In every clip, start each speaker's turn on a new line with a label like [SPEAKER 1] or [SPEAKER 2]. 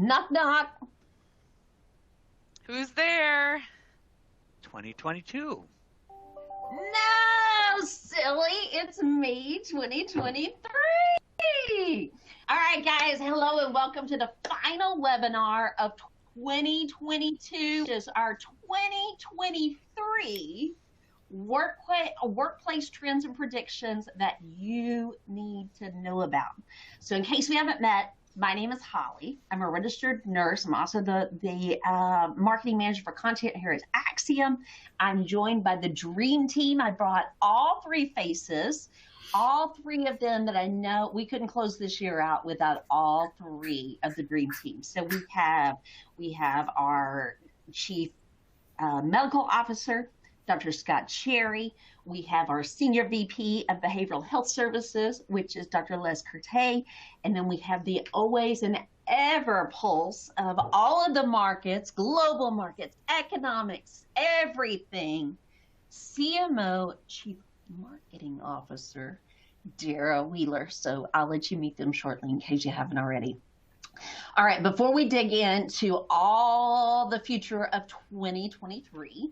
[SPEAKER 1] Knock, knock.
[SPEAKER 2] Who's there?
[SPEAKER 3] 2022.
[SPEAKER 1] No, silly. It's me, 2023. All right, guys. Hello and welcome to the final webinar of 2022, which is our 2023 workplace trends and predictions that you need to know about. So in case we haven't met, my name is Holly. I'm a registered nurse. I'm also the marketing manager for content here at Axiom. I'm joined by the dream team. I brought all three faces, all three of them that I know we couldn't close this year out without all three of the dream team. So we have our chief medical officer, Dr. Scott Cherry. We have our Senior VP of Behavioral Health Services, which is Dr. Les Kertay. And then we have the always and ever pulse of all of the markets, global markets, economics, everything, CMO, Chief Marketing Officer, Dara Wheeler. So I'll let you meet them shortly in case you haven't already. All right, before we dig into all the future of 2023,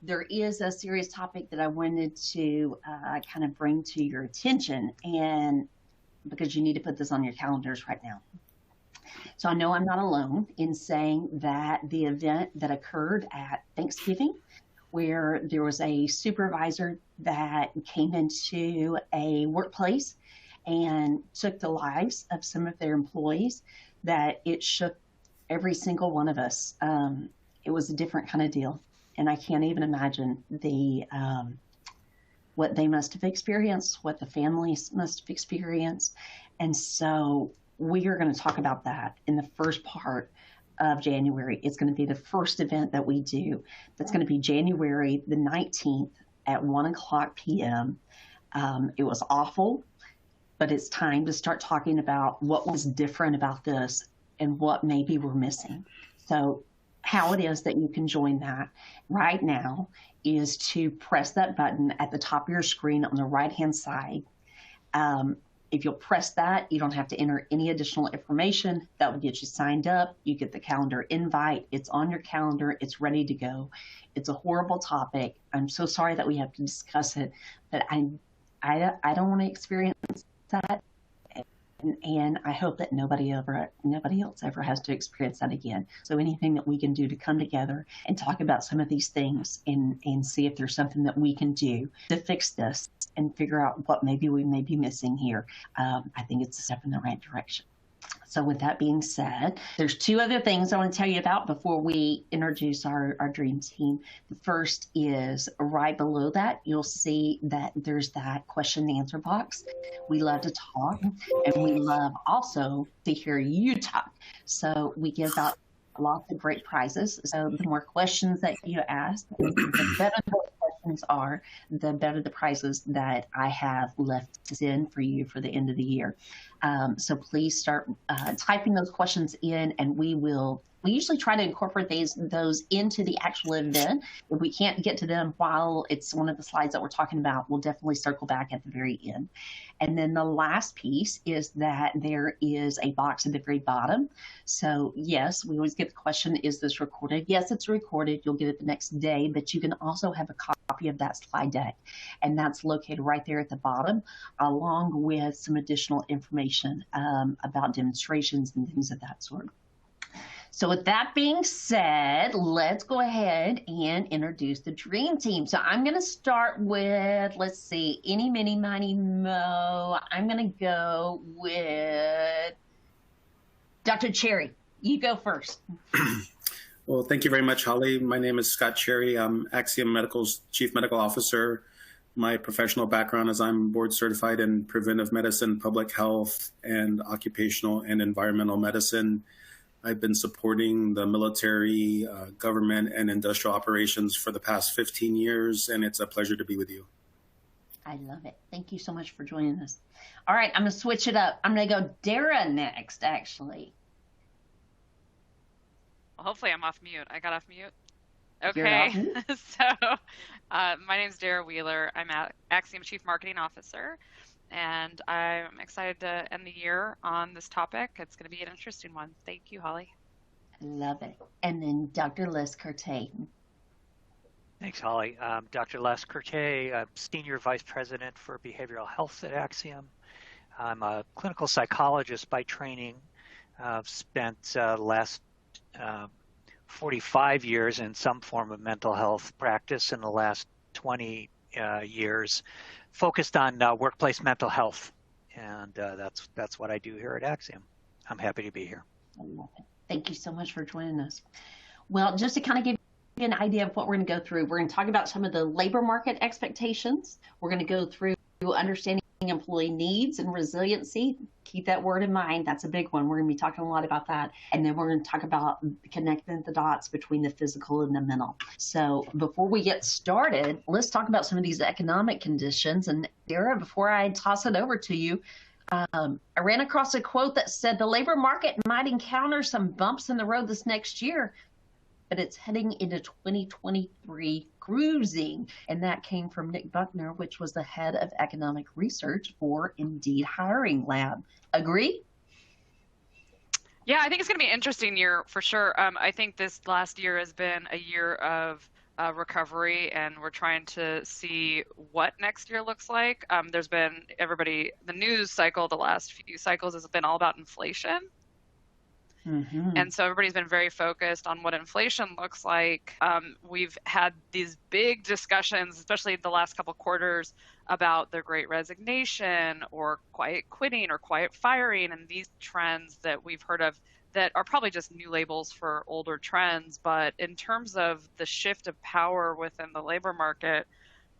[SPEAKER 1] there is a serious topic that I wanted to kind of bring to your attention, and because you need to put this on your calendars right now. So I know I'm not alone in saying that the event that occurred at Thanksgiving, where there was a supervisor that came into a workplace and took the lives of some of their employees, that it shook every single one of us. It was a different kind of deal. And I can't even imagine what they must have experienced, what the families must have experienced. And so we are going to talk about that in the first part of January. It's going to be the first event that we do. That's going to be January the 19th at 1:00 p.m. It was awful, but it's time to start talking about what was different about this and what maybe we're missing. So how it is that you can join that right now is to press that button at the top of your screen on the right-hand side. If you'll press that, you don't have to enter any additional information. That will get you signed up. You get the calendar invite. It's on your calendar. It's ready to go. It's a horrible topic. I'm so sorry that we have to discuss it, but I don't want to experience that. And I hope that nobody else ever has to experience that again. So anything that we can do to come together and talk about some of these things and see if there's something that we can do to fix this and figure out what maybe we may be missing here, I think it's a step in the right direction. So with that being said, there's two other things I want to tell you about before we introduce our dream team. The first is right below that, you'll see that there's that question and answer box. We love to talk, and we love also to hear you talk. So we give out lots of great prizes. So the more questions that you ask, the better the questions are, the better the prizes that I have left to send for you for the end of the year. So please start typing those questions in, and we usually try to incorporate those into the actual event. If we can't get to them while it's one of the slides that we're talking about, we'll definitely circle back at the very end. And then the last piece is that there is a box at the very bottom. So yes, we always get the question, is this recorded? Yes, it's recorded. You'll get it the next day, but you can also have a copy of that slide deck. And that's located right there at the bottom, along with some additional information about demonstrations and things of that sort. So with that being said, let's go ahead and introduce the dream team. So I'm going to start with, let's see, eeny, meeny, miny, mo. I'm going to go with Dr. Cherry. You go first.
[SPEAKER 4] Well, thank you very much, Holly. My name is Scott Cherry. I'm Axiom Medical's Chief Medical Officer. My professional background is I'm board certified in preventive medicine, public health, and occupational and environmental medicine. I've been supporting the military, government, and industrial operations for the past 15 years, and it's a pleasure to be with you.
[SPEAKER 1] I love it. Thank you so much for joining us. All right, I'm going to switch it up. I'm going to go Dara next, actually.
[SPEAKER 2] Well, hopefully I'm off mute. I got off mute. Okay, so my name is Dara Wheeler. I'm Axiom Chief Marketing Officer, and I'm excited to end the year on this topic. It's going to be an interesting one. Thank you, Holly.
[SPEAKER 1] Love it. And then Dr. Les Kertay.
[SPEAKER 3] Thanks, Holly. Dr. Les Kertay, Senior Vice President for Behavioral Health at Axiom. I'm a clinical psychologist by training. I've spent last 45 years in some form of mental health practice, in the last 20 years focused on workplace mental health. And that's what I do here at Axiom. I'm happy to be here.
[SPEAKER 1] I love it. Thank you so much for joining us. Well, just to kind of give you an idea of what we're going to go through, we're going to talk about some of the labor market expectations. We're going to go through understanding employee needs and resiliency. Keep that word in mind. That's a big one. We're going to be talking a lot about that. And then we're going to talk about connecting the dots between the physical and the mental. So before we get started, let's talk about some of these economic conditions. And Dara, before I toss it over to you, I ran across a quote that said the labor market might encounter some bumps in the road this next year, but it's heading into 2023 cruising. And that came from Nick Buckner, which was the head of economic research for Indeed Hiring Lab. Agree?
[SPEAKER 2] Yeah, I think it's going to be an interesting year for sure. I think this last year has been a year of recovery, and we're trying to see what next year looks like. There's been the news cycle, the last few cycles has been all about inflation.
[SPEAKER 1] Mm-hmm.
[SPEAKER 2] And so everybody's been very focused on what inflation looks like. We've had these big discussions, especially the last couple quarters, about the Great Resignation or quiet quitting or quiet firing, and these trends that we've heard of that are probably just new labels for older trends. But in terms of the shift of power within the labor market,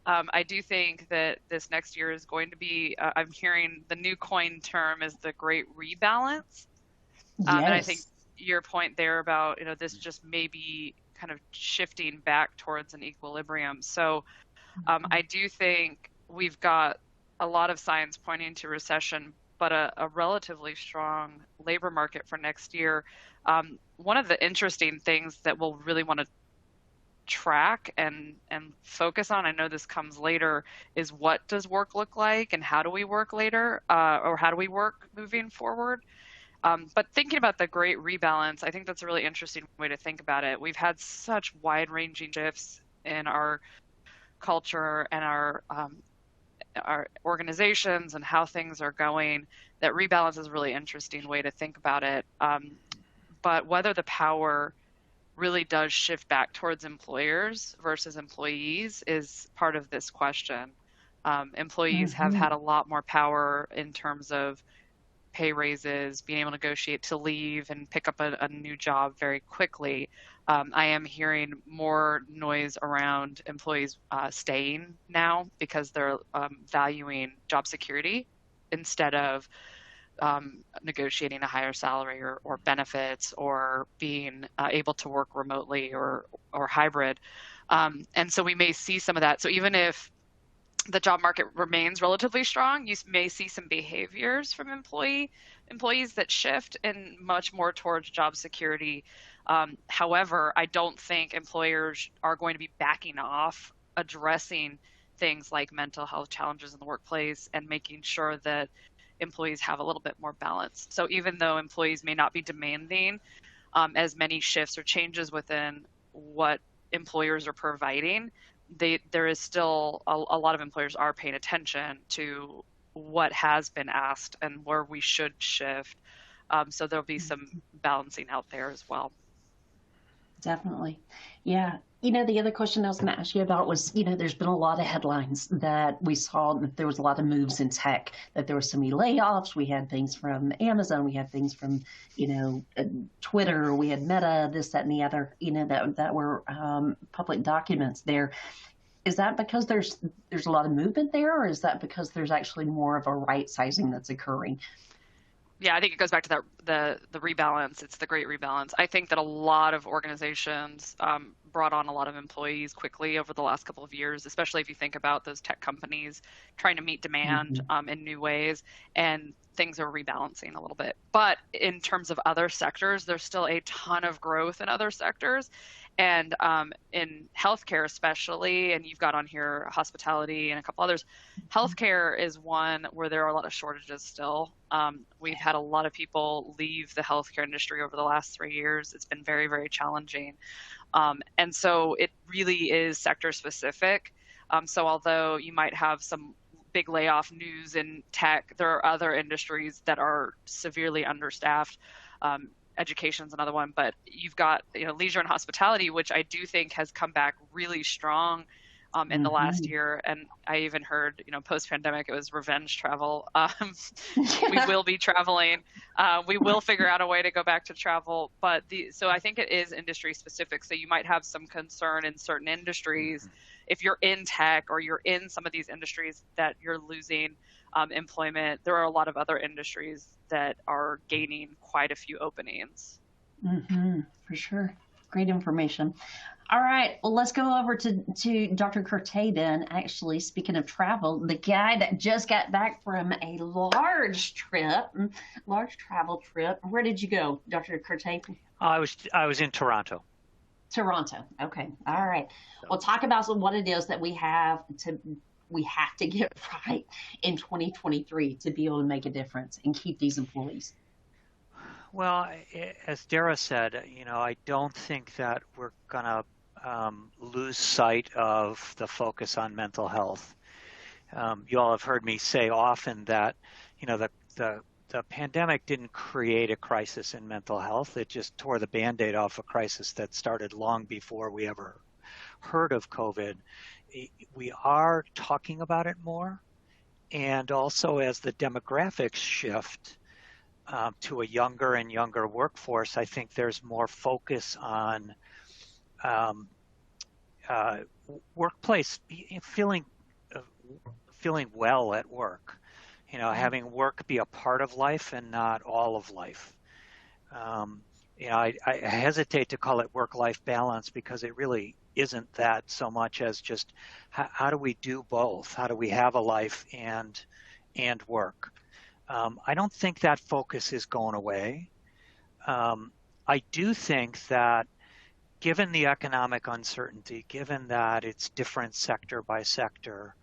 [SPEAKER 2] I do think that this next year is going to be, I'm hearing the new coined term is the Great Rebalance.
[SPEAKER 1] Yes.
[SPEAKER 2] And I think your point there about, this just may be kind of shifting back towards an equilibrium. So I do think we've got a lot of signs pointing to recession, but a relatively strong labor market for next year. One of the interesting things that we'll really want to track and focus on, I know this comes later, is what does work look like and how do we work later, or how do we work moving forward? But thinking about the Great Rebalance, I think that's a really interesting way to think about it. We've had such wide-ranging shifts in our culture and our organizations and how things are going, that rebalance is a really interesting way to think about it. But whether the power really does shift back towards employers versus employees is part of this question. Employees have had a lot more power in terms of pay raises, being able to negotiate to leave and pick up a new job very quickly. I am hearing more noise around employees staying now because they're valuing job security instead of negotiating a higher salary or benefits or being able to work remotely or hybrid. And so we may see some of that. So even if the job market remains relatively strong, you may see some behaviors from employees that shift and much more towards job security. However, I don't think employers are going to be backing off addressing things like mental health challenges in the workplace and making sure that employees have a little bit more balance. So even though employees may not be demanding as many shifts or changes within what employers are providing, there is still a lot of employers are paying attention to what has been asked and where we should shift. So there'll be some balancing out there as well.
[SPEAKER 1] Definitely. Yeah. The other question I was going to ask you about was, there's been a lot of headlines that we saw that there was a lot of moves in tech, that there were so many layoffs. We had things from Amazon. We had things from, Twitter. We had Meta, this, that, and the other, that were public documents there. Is that because there's a lot of movement there, or is that because there's actually more of a right sizing that's occurring?
[SPEAKER 2] Yeah, I think it goes back to that the rebalance. It's the Great Rebalance. I think that a lot of organizations brought on a lot of employees quickly over the last couple of years, especially if you think about those tech companies trying to meet demand in new ways. And things are rebalancing a little bit. But in terms of other sectors, there's still a ton of growth in other sectors. And in healthcare especially, and you've got on here hospitality and a couple others, healthcare is one where there are a lot of shortages still. We've had a lot of people leave the healthcare industry over the last 3 years. It's been very, very challenging. And so it really is sector specific. So although you might have some big layoff news in tech, there are other industries that are severely understaffed. Education's another one, but you've got leisure and hospitality, which I do think has come back really strong in the last year. And I even heard, post-pandemic, it was revenge travel. We will be traveling. We will figure out a way to go back to travel. But so I think it is industry specific. So you might have some concern in certain industries. If you're in tech or you're in some of these industries that you're losing employment, there are a lot of other industries that are gaining quite a few openings.
[SPEAKER 1] For sure. Great information. All right, well, let's go over to Dr. Kertay then. Actually, speaking of travel, the guy that just got back from a large travel trip. Where did you go, Dr. Kertay?
[SPEAKER 3] I was in Toronto.
[SPEAKER 1] Toronto. Okay. All right. Well, talk about what it is that we have to get right in 2023 to be able to make a difference and keep these employees.
[SPEAKER 3] Well, as Dara said, I don't think that we're going to lose sight of the focus on mental health. You all have heard me say often that, the pandemic didn't create a crisis in mental health. It just tore the Band-Aid off a crisis that started long before we ever heard of COVID. We are talking about it more. And also as the demographics shift to a younger and younger workforce, I think there's more focus on workplace, feeling well at work. Having work be a part of life and not all of life. I hesitate to call it work-life balance because it really isn't that so much as just how do we do both? How do we have a life and work? I don't think that focus is going away. I do think that given the economic uncertainty, given that it's different sector by sector,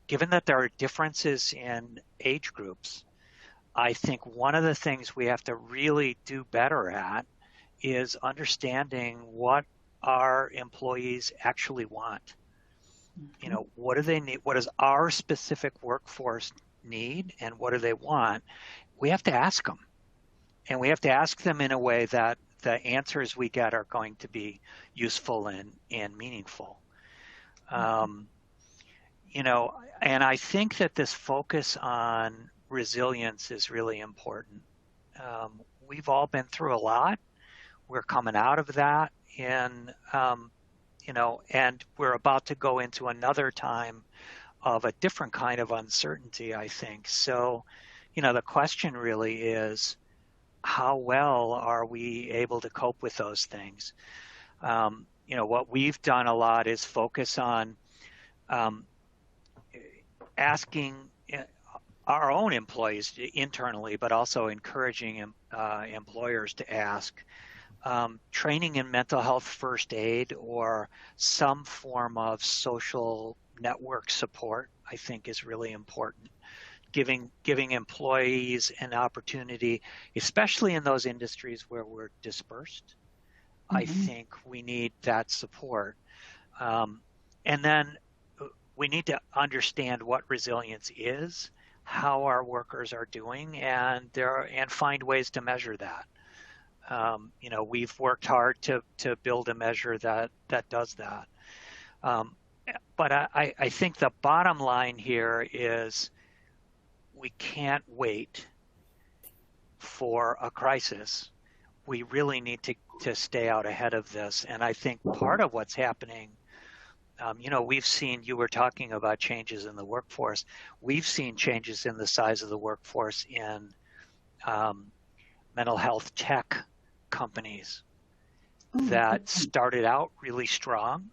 [SPEAKER 3] given that there are differences in age groups, I think one of the things we have to really do better at is understanding what our employees actually want. What do they need? What does our specific workforce need and what do they want? We have to ask them. And we have to ask them in a way that the answers we get are going to be useful and meaningful. And I think that this focus on resilience is really important. We've all been through a lot. We're coming out of that, and we're about to go into another time of a different kind of uncertainty, I think. So, the question really is, how well are we able to cope with those things? What we've done a lot is focus on asking our own employees internally, but also encouraging employers to ask. Training in mental health first aid or some form of social network support, I think, is really important. Giving employees an opportunity, especially in those industries where we're dispersed, I think we need that support. And then we need to understand what resilience is, how our workers are doing, and find ways to measure that. We've worked hard to build a measure that does that. But I think the bottom line here is we can't wait for a crisis. We really need to stay out ahead of this. And I think part of what's happening, we've seen, you were talking about changes in the workforce. We've seen changes in the size of the workforce in mental health tech companies that started out really strong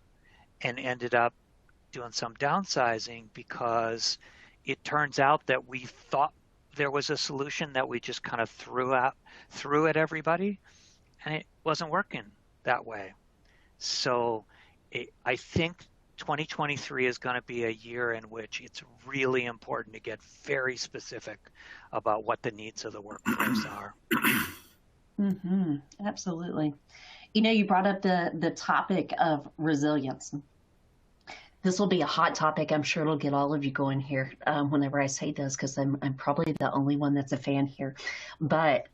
[SPEAKER 3] and ended up doing some downsizing because it turns out that we thought there was a solution that we just kind of threw at everybody, and it wasn't working that way. So I think 2023 is going to be a year in which it's really important to get very specific about what the needs of the workforce are.
[SPEAKER 1] Mm-hmm. Absolutely. You know, you brought up the topic of resilience. This will be a hot topic. I'm sure it'll get all of you going here whenever I say this, because I'm probably the only one that's a fan here. But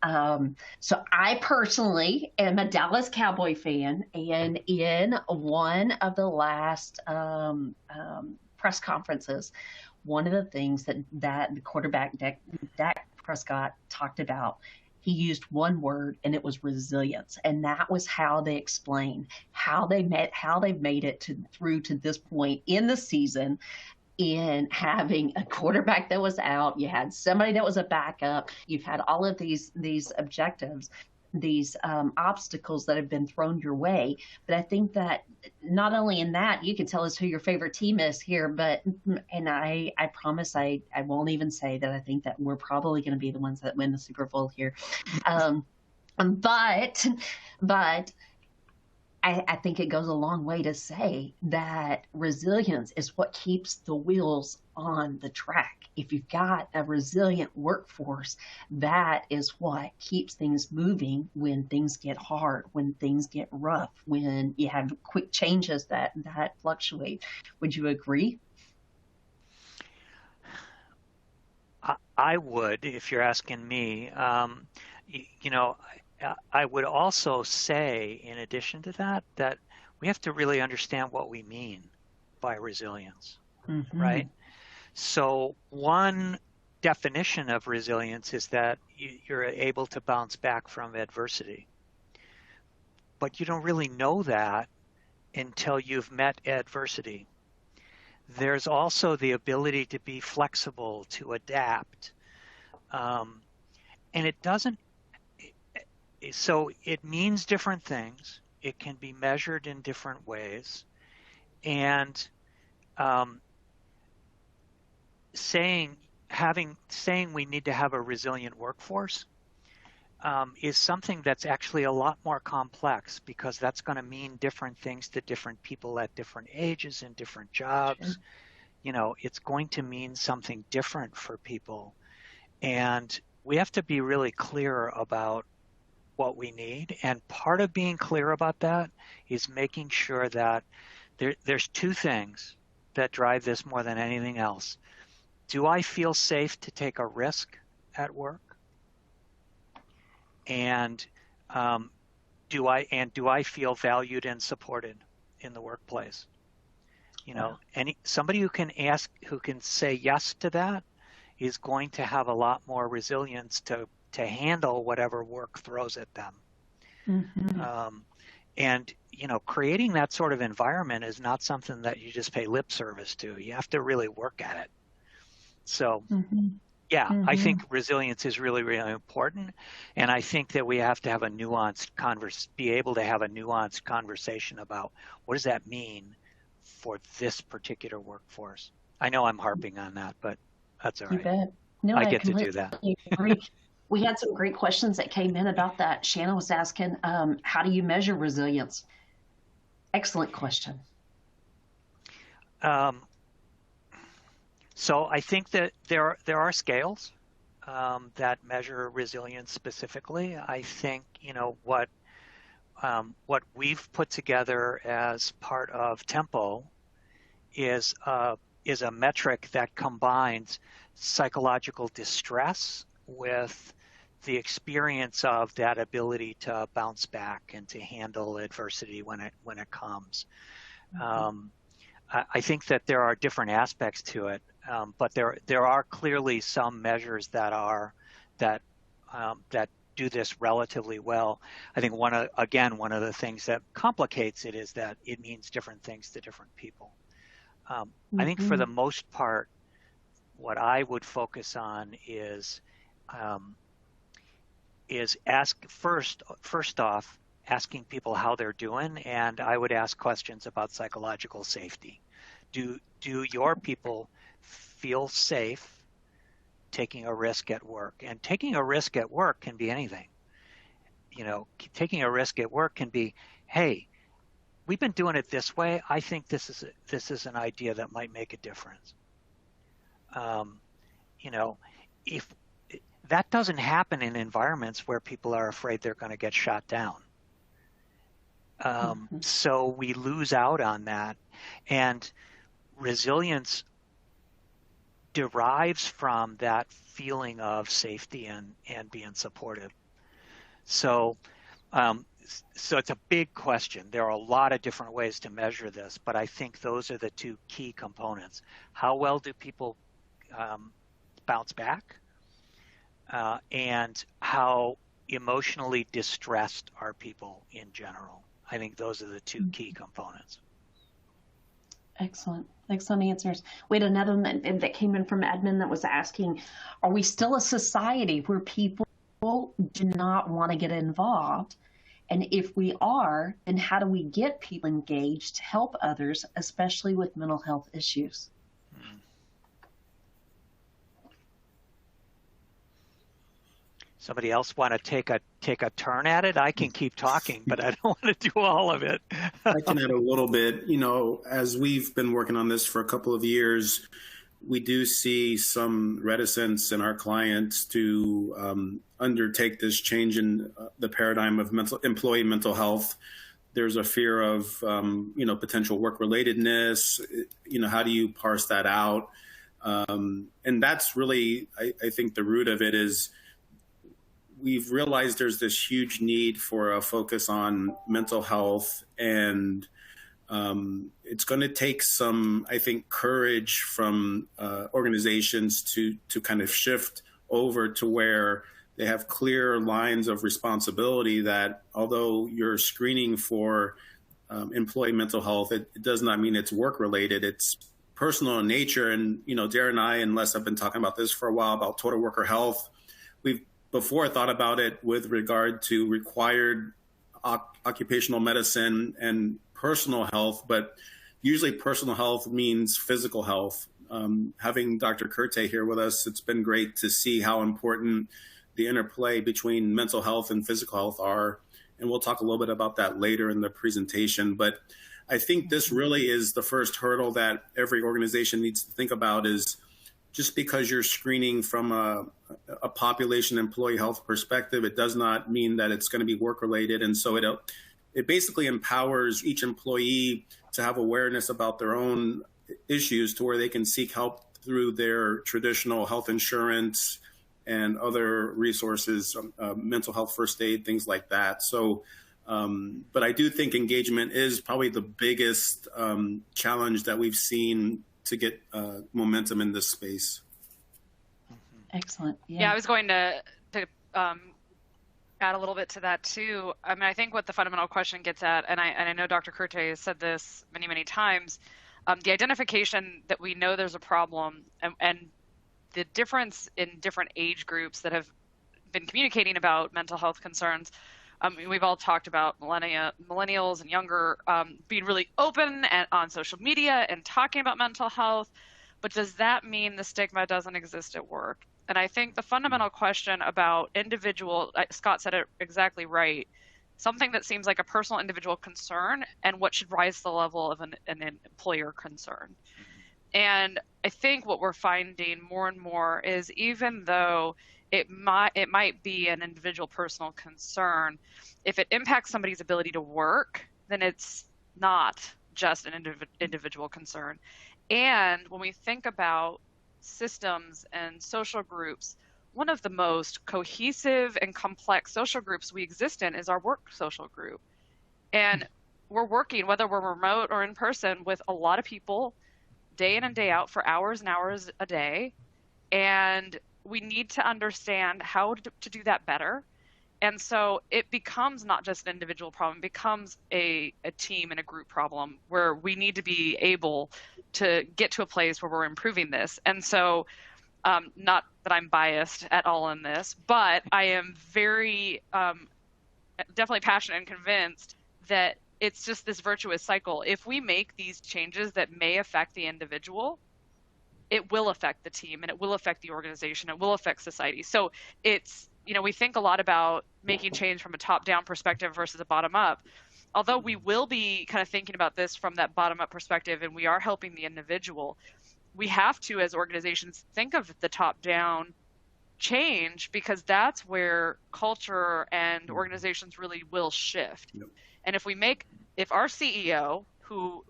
[SPEAKER 1] so I personally am a Dallas Cowboy fan, and in one of the last press conferences, one of the things that the quarterback Dak Prescott talked about, he used one word, and it was resilience. And that was how they explained how they've made it through to this point in the season, in having a quarterback that was out. You had somebody that was a backup. You've had all of these objectives, these obstacles that have been thrown your way. But I think that not only in that, you can tell us who your favorite team is here, and I promise I won't even say that I think that we're probably going to be the ones that win the Super Bowl here. But I think it goes a long way to say that resilience is what keeps the wheels on the track. If you've got a resilient workforce, that is what keeps things moving when things get hard, when things get rough, when you have quick changes that fluctuate. Would you agree?
[SPEAKER 3] I would, if you're asking me. You know, I would also say, in addition to that, that we have to really understand what we mean by resilience, right? So one definition of resilience is that you're able to bounce back from adversity. But you don't really know that until you've met adversity. There's also the ability to be flexible, to adapt. And it doesn't, so it means different things. It can be measured in different ways. And saying we need to have a resilient workforce is something that's actually a lot more complex, because that's going to mean different things to different people at different ages and different jobs. Sure. You know, it's going to mean something different for people. And we have to be really clear about what we need. And part of being clear about that is making sure that there's two things that drive this more than anything else. Do I feel safe to take a risk at work? And do I feel valued and supported in the workplace? You know, somebody who can say yes to that is going to have a lot more resilience to handle whatever work throws at them. And, you know, creating that sort of environment is not something that you just pay lip service to. You have to really work at it. So, I think resilience is really, really important. And I think that we have to have be able to have a nuanced conversation about what does that mean for this particular workforce. I know I'm harping on that, but that's all right.
[SPEAKER 1] You bet. No,
[SPEAKER 3] I get to do that.
[SPEAKER 1] We had some great questions that came in about that. Shannon was asking, how do you measure resilience? Excellent question.
[SPEAKER 3] So I think that there are scales that measure resilience specifically. I think, you know, what we've put together as part of Tempo is a metric that combines psychological distress with the experience of that ability to bounce back and to handle adversity when it comes. I think that there are different aspects to it, but there are clearly some measures that do this relatively well. I think one of the things that complicates it is that it means different things to different people. I think for the most part, what I would focus on is first off, asking people how they're doing, and I would ask questions about psychological safety. Do your people feel safe taking a risk at work. And taking a risk at work can be anything. Taking a risk at work can be, hey, we've been doing it this way. I think this is an idea that might make a difference. If that doesn't happen in environments where people are afraid they're going to get shot down. So we lose out on that. And resilience derives from that feeling of safety and being supportive. So it's a big question. There are a lot of different ways to measure this, but I think those are the two key components. How well do people bounce back? And how emotionally distressed are people in general? I think those are the two key components.
[SPEAKER 1] Excellent answers. We had another one that came in from admin that was asking, are we still a society where people do not want to get involved? And if we are, then how do we get people engaged to help others, especially with mental health issues?
[SPEAKER 3] Somebody else want to take a turn at it? I can keep talking, but I don't want to do all of it.
[SPEAKER 4] I can add a little bit. As we've been working on this for a couple of years, we do see some reticence in our clients to undertake this change in the paradigm of employee mental health. There's a fear of potential work relatedness. How do you parse that out? And that's really, I think, the root of it is we've realized there's this huge need for a focus on mental health, and it's going to take some, I think, courage from organizations to kind of shift over to where they have clear lines of responsibility that although you're screening for employee mental health, it does not mean it's work related. It's personal in nature. And, Dara and I, and Les have been talking about this for a while about total worker health. We've before thought about it with regard to required occupational medicine and personal health, but usually personal health means physical health. Having Dr. Kertay here with us, it's been great to see how important the interplay between mental health and physical health are. And we'll talk a little bit about that later in the presentation. But I think this really is the first hurdle that every organization needs to think about is just because you're screening from a population employee health perspective, it does not mean that it's going to be work related. And so it basically empowers each employee to have awareness about their own issues to where they can seek help through their traditional health insurance and other resources, mental health first aid, things like that. So, but I do think engagement is probably the biggest challenge that we've seen to get momentum in this space.
[SPEAKER 1] Excellent.
[SPEAKER 2] Yeah, I was going to add a little bit to that too. I mean, I think what the fundamental question gets at, and I know Dr. Kertay has said this many, many times, the identification that we know there's a problem and the difference in different age groups that have been communicating about mental health concerns. We've all talked about millennials and younger being really open on social media and talking about mental health, but does that mean the stigma doesn't exist at work? And I think the fundamental question about Scott said it exactly right, something that seems like a personal individual concern and what should rise to the level of an employer concern. And I think what we're finding more and more is even though it might be an individual personal concern, if it impacts somebody's ability to work, then it's not just an individual concern. And when we think about systems and social groups, one of the most cohesive and complex social groups we exist in is our work social group. And we're working, whether we're remote or in person, with a lot of people day in and day out for hours and hours a day. And we need to understand how to do that better. And so it becomes not just an individual problem, it becomes a team and a group problem where we need to be able to get to a place where we're improving this. And so not that I'm biased at all in this, but I am very definitely passionate and convinced that it's just this virtuous cycle. If we make these changes that may affect the individual, it will affect the team and it will affect the organization. It will affect society. So it's, we think a lot about making change from a top-down perspective versus a bottom-up. Although we will be kind of thinking about this from that bottom-up perspective, and we are helping the individual, we have to, as organizations, think of the top-down change, because that's where culture and organizations really will shift. Yep. And if our CEO, who,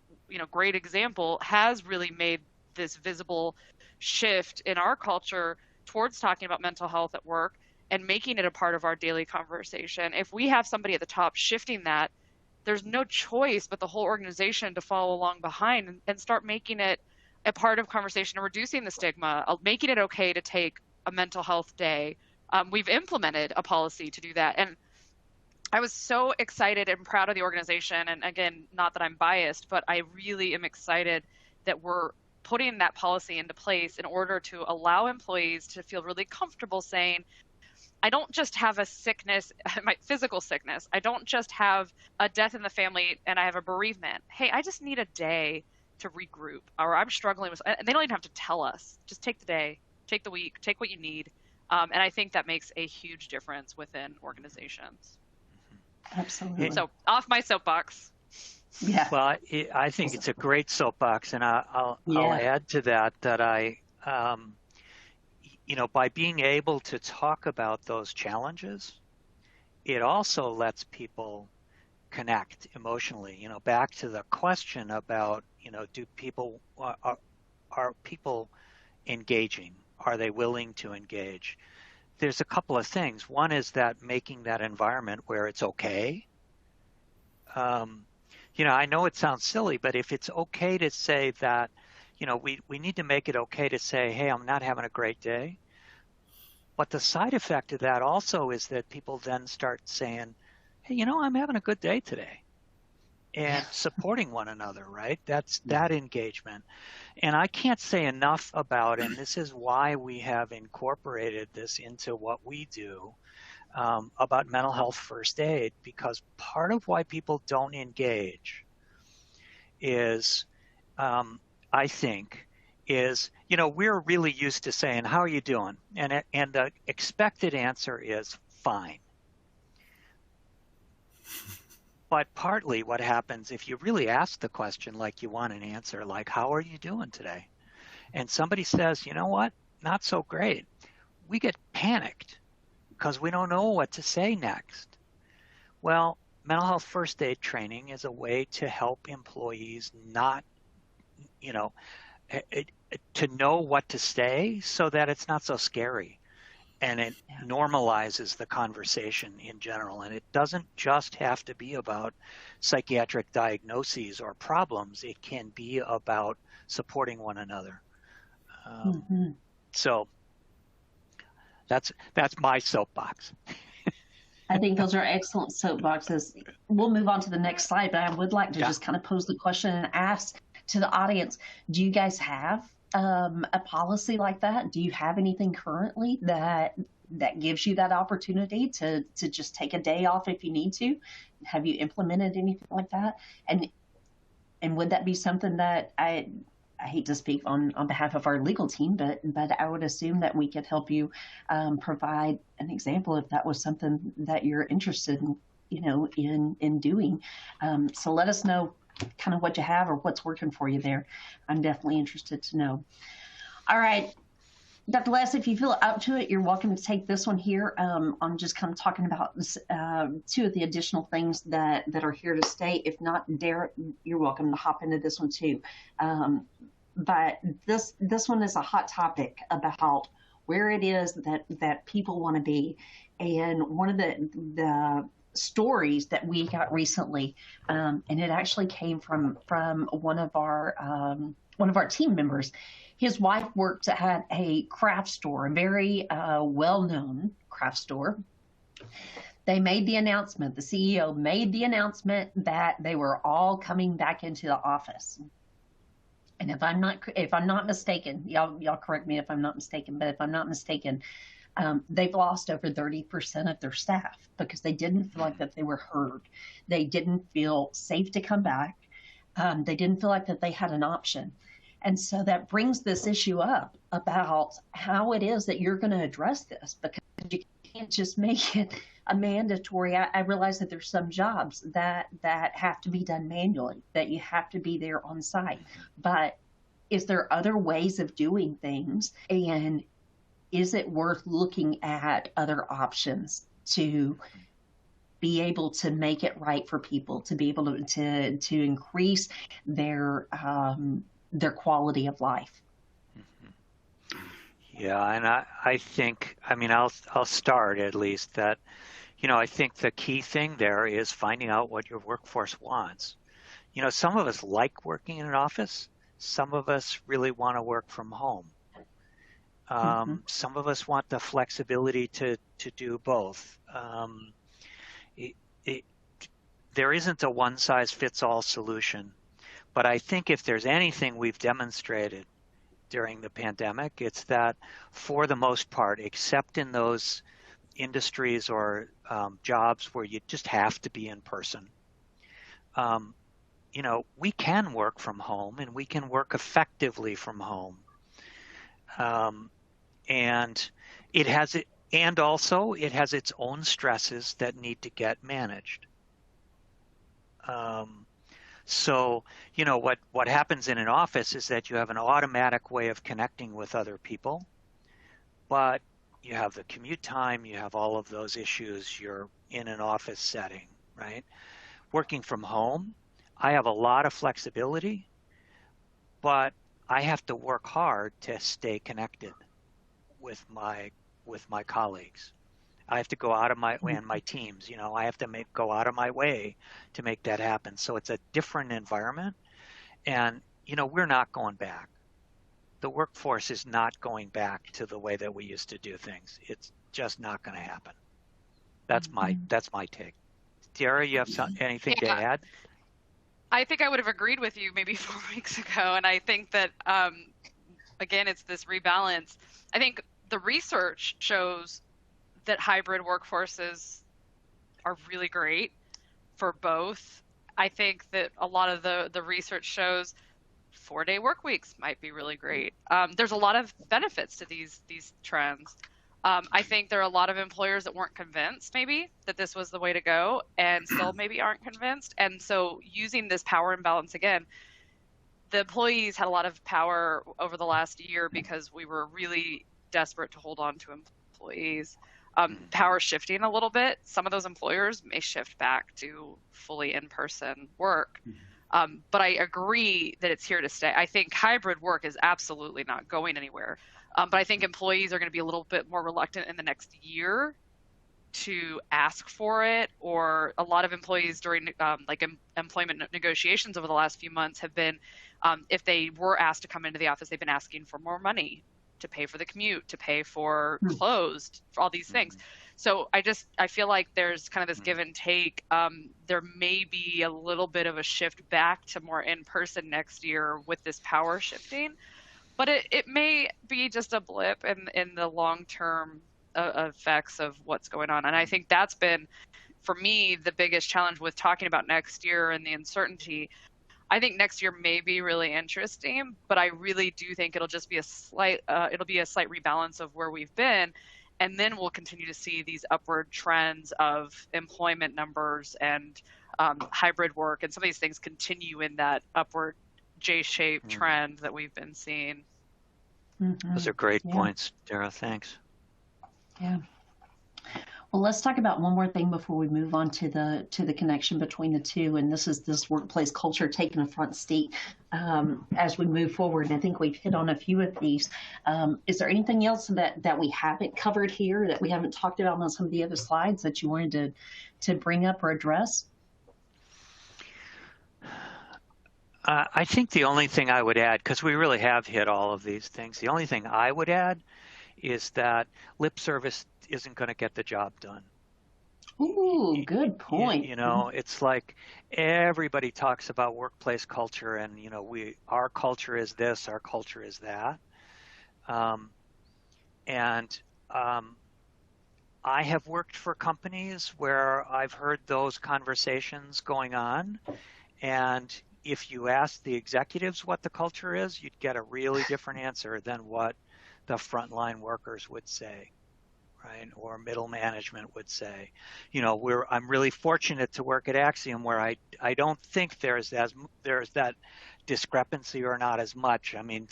[SPEAKER 2] great example, has really made this visible shift in our culture towards talking about mental health at work and making it a part of our daily conversation, if we have somebody at the top shifting that, there's no choice but the whole organization to follow along behind and start making it a part of conversation and reducing the stigma, making it okay to take a mental health day. We've implemented a policy to do that. And I was so excited and proud of the organization. And again, not that I'm biased, but I really am excited that we're putting that policy into place in order to allow employees to feel really comfortable saying, I don't just have a sickness, my physical sickness. I don't just have a death in the family and I have a bereavement. Hey, I just need a day to regroup, or I'm struggling with, and they don't even have to tell us. Just take the day, take the week, take what you need. And I think that makes a huge difference within organizations.
[SPEAKER 1] Absolutely.
[SPEAKER 2] So off my soapbox.
[SPEAKER 1] Yeah.
[SPEAKER 3] Well, I think it's a great soapbox, and I'll add to that I, by being able to talk about those challenges, it also lets people connect emotionally. Back to the question about, are people engaging? Are they willing to engage? There's a couple of things. One is that making that environment where it's okay. I know it sounds silly, but if it's okay to say that, we need to make it okay to say, hey, I'm not having a great day. But the side effect of that also is that people then start saying, hey, I'm having a good day today. And supporting one another, right? That's that engagement. And I can't say enough about, and this is why we have incorporated this into what we do, about mental health first aid, because part of why people don't engage is, I think, is, we're really used to saying, how are you doing? And the expected answer is fine. But partly what happens if you really ask the question like you want an answer, like, how are you doing today? And somebody says, you know what, not so great. We get panicked because we don't know what to say next. Well, mental health first aid training is a way to help employees not, to know what to say so that it's not so scary. And it normalizes the conversation in general. And it doesn't just have to be about psychiatric diagnoses or problems. It can be about supporting one another. So that's my soapbox.
[SPEAKER 1] I think those are excellent soapboxes. We'll move on to the next slide, but I would like to just kind of pose the question and ask to the audience, do you guys have a policy like that? Do you have anything currently that gives you that opportunity to just take a day off if you need to? Have you implemented anything like that? And would that be something that I hate to speak on behalf of our legal team, but I would assume that we could help you provide an example if that was something that you're interested in doing. So let us know kind of what you have or what's working for you there. I'm definitely interested to know. All right, Dr. Les, if you feel up to it, you're welcome to take this one here. I'm just kind of talking about this, two of the additional things that are here to stay. If not, Dara, you're welcome to hop into this one too. But this one is a hot topic about where it is that people want to be. And one of the stories that we got recently, and it actually came from one of our team members. His wife worked at a craft store, a very well-known craft store. They made the announcement, the CEO made the announcement that they were all coming back into the office. And if I'm not mistaken, y'all correct me if I'm not mistaken, but if I'm not mistaken, they've lost over 30% of their staff because they didn't feel like that they were heard. They didn't feel safe to come back. They didn't feel like that they had an option. And so that brings this issue up about how it is that you're going to address this, because you can't just make it a mandatory. I realize that there's some jobs that have to be done manually, that you have to be there on site. But is there other ways of doing things? And is it worth looking at other options to be able to make it right for people, to be able to increase their quality of life?
[SPEAKER 3] Yeah, and I think, I mean, I'll start at least that, I think the key thing there is finding out what your workforce wants. Some of us like working in an office. Some of us really want to work from home. Some of us want the flexibility to do both. There isn't a one-size-fits-all solution, but I think if there's anything we've demonstrated during the pandemic, it's that for the most part, except in those industries or jobs where you just have to be in person, we can work from home and we can work effectively from home. And it has its own stresses that need to get managed. So, what happens in an office is that you have an automatic way of connecting with other people, but you have the commute time, you have all of those issues, you're in an office setting, right? Working from home, I have a lot of flexibility, but I have to work hard to stay connected with my colleagues. I have to go out of my way, and my teams, I have to go out of my way to make that happen. So it's a different environment, and we're not going back. The workforce is not going back to the way that we used to do things. It's just not going to happen. That's my take. Dara, you have anything to add?
[SPEAKER 2] I think I would have agreed with you maybe 4 weeks ago, and I think that again, it's this rebalance. I think the research shows that hybrid workforces are really great for both. I think that a lot of the research shows 4-day work weeks might be really great. There's a lot of benefits to these trends. I think there are a lot of employers that weren't convinced maybe that this was the way to go and still maybe aren't convinced. And so using this power imbalance again, the employees had a lot of power over the last year because we were really desperate to hold on to employees. Power shifting a little bit. Some of those employers may shift back to fully in-person work. But I agree that it's here to stay. I think hybrid work is absolutely not going anywhere. But I think employees are going to be a little bit more reluctant in the next year to ask for it, or a lot of employees during employment negotiations over the last few months have been, if they were asked to come into the office, they've been asking for more money to pay for the commute, to pay for clothes, for all these things. So I feel like there's kind of this give and take. There may be a little bit of a shift back to more in-person next year with this power shifting, but it may be just a blip in the long-term effects of what's going on. And I think that's been, for me, the biggest challenge with talking about next year and the uncertainty. I think next year may be really interesting, but I really do think it'll just be a slight rebalance of where we've been. And then we'll continue to see these upward trends of employment numbers and hybrid work, and some of these things continue in that upward J-shaped trend that we've been seeing.
[SPEAKER 3] Those are great points, Dara. Thanks.
[SPEAKER 1] Yeah. Well, let's talk about one more thing before we move on to the connection between the two. And this is this workplace culture taking a front seat as we move forward. And I think we've hit on a few of these. Is there anything else that we haven't covered here, that we haven't talked about on some of the other slides that you wanted to bring up or address?
[SPEAKER 3] I think the only thing I would add, because we really have hit all of these things, the only thing I would add is that lip service isn't going to get the job done.
[SPEAKER 1] Ooh, good point.
[SPEAKER 3] It's like everybody talks about workplace culture, and our culture is this, our culture is that. I have worked for companies where I've heard those conversations going on, and if you ask the executives what the culture is, you'd get a really different answer than what the frontline workers would say, right? Or middle management would say. I'm really fortunate to work at Axiom, where I don't think there's that discrepancy, or not as much. I mean,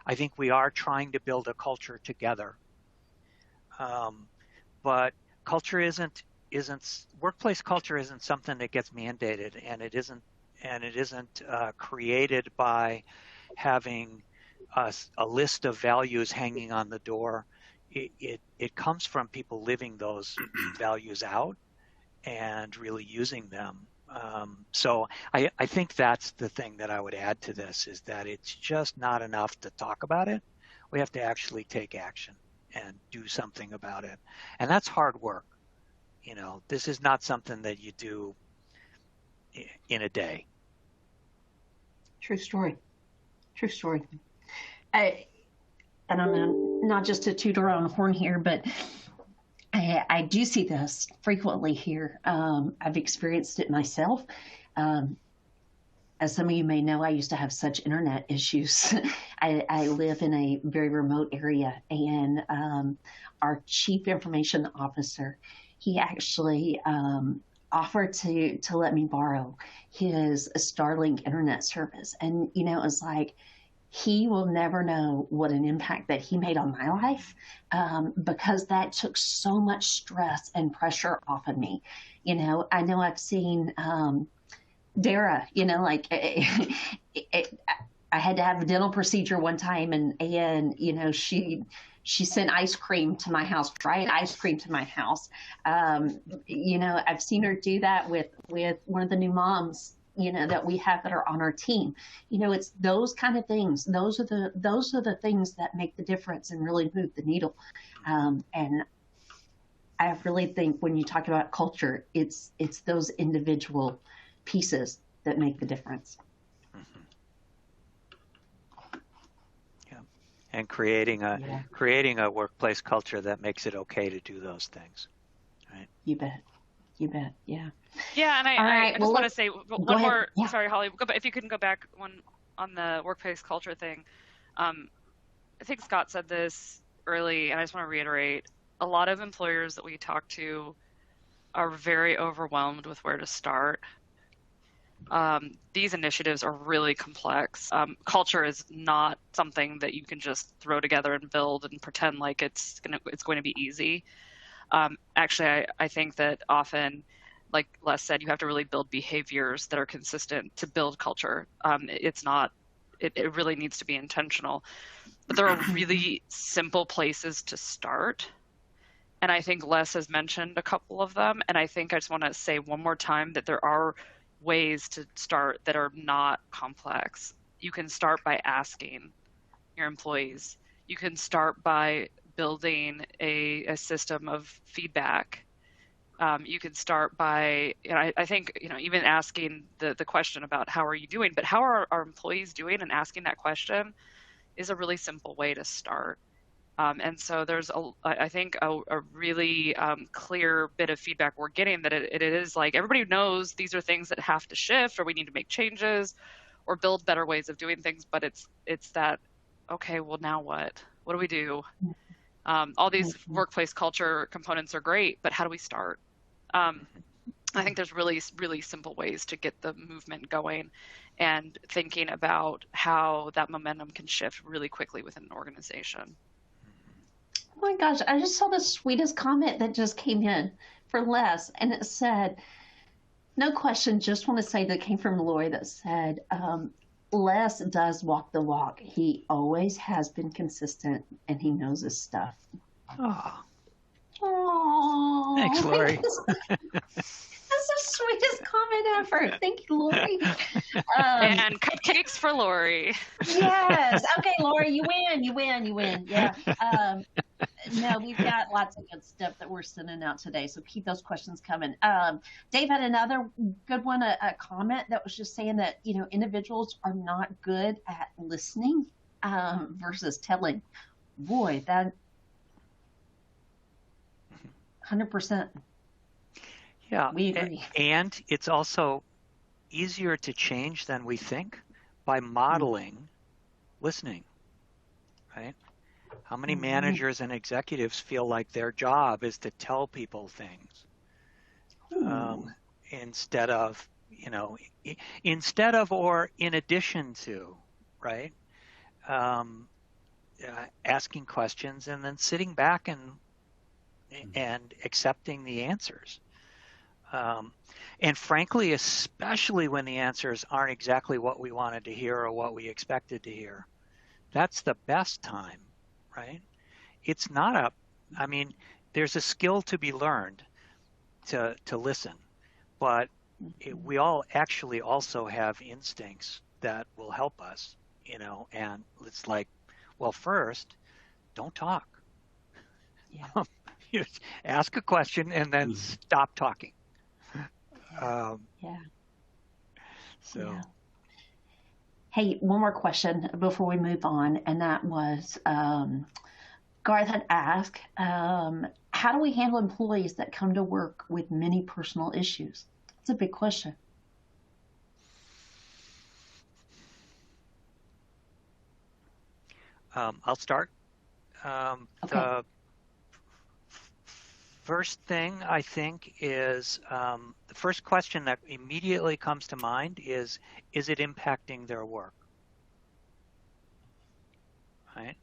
[SPEAKER 3] I think we are trying to build a culture together, but culture isn't workplace culture isn't something that gets mandated, and it isn't created by having a list of values hanging on the door. It comes from people living those values out and really using them. So I think that's the thing that I would add to this, is that it's just not enough to talk about it. We have to actually take action and do something about it. And that's hard work. This is not something that you do in a day.
[SPEAKER 1] True story. And I'm not just to toot our own horn here, but I do see this frequently here. I've experienced it myself. As some of you may know, I used to have such internet issues. I live in a very remote area, and our chief information officer, he actually offered to let me borrow his Starlink internet service. And, it was like, he will never know what an impact that he made on my life, because that took so much stress and pressure off of me. I know I've seen Dara, I had to have a dental procedure one time, and she sent ice cream to my house, fried ice cream to my house. I've seen her do that with one of the new moms, that we have that are on our team. It's those kind of things. Those are the things that make the difference and really move the needle. And I really think when you talk about culture, it's those individual pieces that make the difference.
[SPEAKER 3] Mm-hmm. Yeah. And creating a workplace culture that makes it okay to do those things. Right.
[SPEAKER 1] You bet. Yeah.
[SPEAKER 2] Yeah, and I just want to say one more. Yeah. Sorry, Holly. If you can go back one on the workplace culture thing. I think Scott said this early, and I just want to reiterate. A lot of employers that we talk to are very overwhelmed with where to start. These initiatives are really complex. Culture is not something that you can just throw together and build and pretend like it's going to be easy. Actually, I think that often, like Les said, you have to really build behaviors that are consistent to build culture. It really needs to be intentional. But there are really simple places to start. And I think Les has mentioned a couple of them. And I think I just want to say one more time that there are ways to start that are not complex. You can start by asking your employees. You can start by building a system of feedback. You can start by, I think, even asking the question about how are you doing, but how are our employees doing, and asking that question is a really simple way to start. And so there's, I think, a really clear bit of feedback we're getting that it is like everybody knows these are things that have to shift, or we need to make changes or build better ways of doing things. But it's that, okay, well, now what? What do we do? All these workplace culture components are great, but how do we start? I think there's really, really simple ways to get the movement going, and thinking about how that momentum can shift really quickly within an organization.
[SPEAKER 1] Oh my gosh, I just saw the sweetest comment that just came in for Les, and it said, no question, just want to say that came from Lori, that said, Les does walk the walk. He always has been consistent, and he knows his stuff.
[SPEAKER 3] Oh. Thanks, Lori.
[SPEAKER 1] That's the sweetest comment ever. Thank you, Lori.
[SPEAKER 2] And cupcakes for Lori.
[SPEAKER 1] Yes. Okay, Lori, you win. Yeah. No, we've got lots of good stuff that we're sending out today, so keep those questions coming. Dave had another good one, a comment that was just saying that, individuals are not good at listening versus telling. Boy, that 100%.
[SPEAKER 3] Yeah,
[SPEAKER 1] we agree.
[SPEAKER 3] And it's also easier to change than we think by modeling listening, right? How many managers and executives feel like their job is to tell people things instead of, or in addition to, right? Asking questions and then sitting back and accepting the answers. And frankly, especially when the answers aren't exactly what we wanted to hear or what we expected to hear, that's the best time, right? It's not there's a skill to be learned to listen, but we all actually also have instincts that will help us, and it's like, well, first, don't talk.
[SPEAKER 1] Yeah.
[SPEAKER 3] You ask a question and then stop talking.
[SPEAKER 1] Yeah.
[SPEAKER 3] So.
[SPEAKER 1] Yeah. Hey, one more question before we move on, and that was Garth had asked, how do we handle employees that come to work with many personal issues? It's a big question.
[SPEAKER 3] I'll start.
[SPEAKER 1] Okay.
[SPEAKER 3] The first thing I think is the first question that immediately comes to mind is it impacting their work? Right?